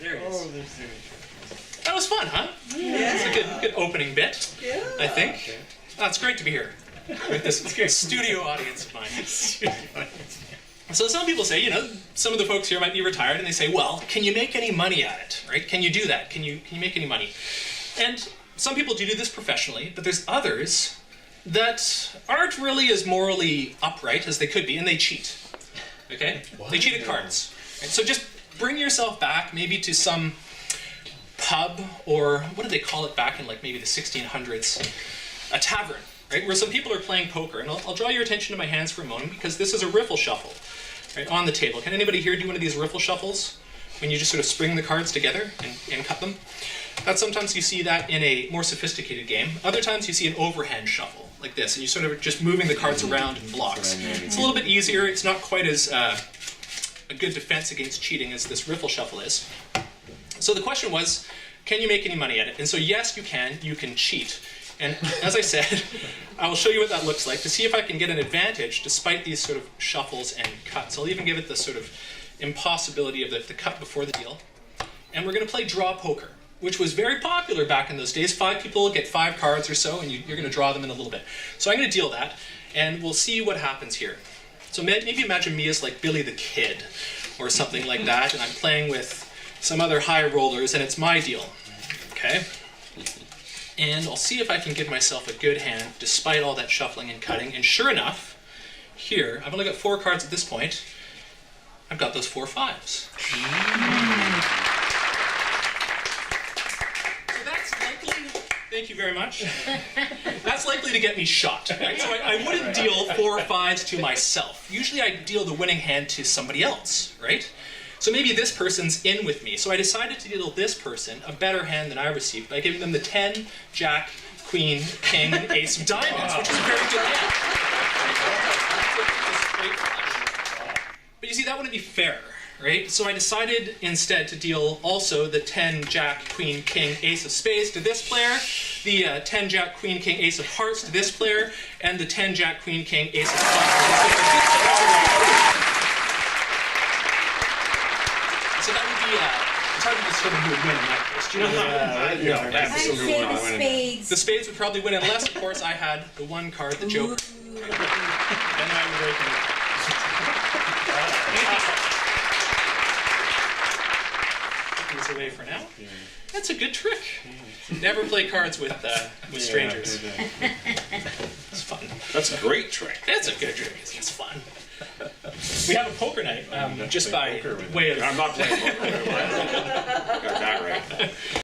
There he is. Oh, there's the That was fun, huh? Yeah. That's a good opening bit, Yeah. I think. Oh, it's great to be here with this studio audience of mine. So some people say, some of the folks here might be retired, and they say, well, can you make any money at it, right? Can you do that? Can you make any money? And some people do this professionally, but there's others that aren't really as morally upright as they could be, and they cheat, okay? What? They cheat at cards. Right? So just bring yourself back maybe to some pub, or what did they call it back in like maybe the 1600s? A tavern, right? Where some people are playing poker. And I'll draw your attention to my hands for a moment because this is a riffle shuffle, right, on the table. Can anybody here do one of these riffle shuffles? When you just sort of spring the cards together and cut them? Sometimes you see that in a more sophisticated game. Other times you see an overhand shuffle, like this, and you're sort of just moving the cards around in blocks. It's a little bit easier. It's not quite as a good defense against cheating as this riffle shuffle is. So the question was, can you make any money at it? And so yes, you can. You can cheat. And as I said, I will show you what that looks like to see if I can get an advantage despite these sort of shuffles and cuts. I'll even give it the sort of impossibility of the cut before the deal. And we're going to play draw poker, which was very popular back in those days. 5 people get 5 cards or so, and you're going to draw them in a little bit. So I'm going to deal that, and we'll see what happens here. So maybe imagine me as like Billy the Kid or something like that, and I'm playing with some other high rollers, and it's my deal. Okay? And I'll see if I can give myself a good hand despite all that shuffling and cutting. And sure enough, here, I've only got 4 cards at this point. I've got those 4 5s. So that's likely, thank you very much. That's likely to get me shot. Right? So I wouldn't deal 4 5s to myself. Usually I deal the winning hand to somebody else, right? So maybe this person's in with me. So I decided to deal this person a better hand than I received by giving them the 10, Jack, Queen, King, and Ace of Diamonds, which is a very good hand. But you see, that wouldn't be fair, right? So I decided instead to deal also the 10, Jack, Queen, King, Ace of Spades to this player, the 10, Jack, Queen, King, Ace of Hearts to this player, and the 10, Jack, Queen, King, Ace of Clubs. So that would be, it's hard to determine who would win in that case. Do you know how? I'd say the spades. The spades would probably win, unless, of course, I had the one card, the Joker. Then I would break it. Put these away for now. That's a good trick. Never play cards with strangers. It's fun. That's a great trick. It's a good trick. It's fun. We have a poker night, just by way of... I'm not playing poker.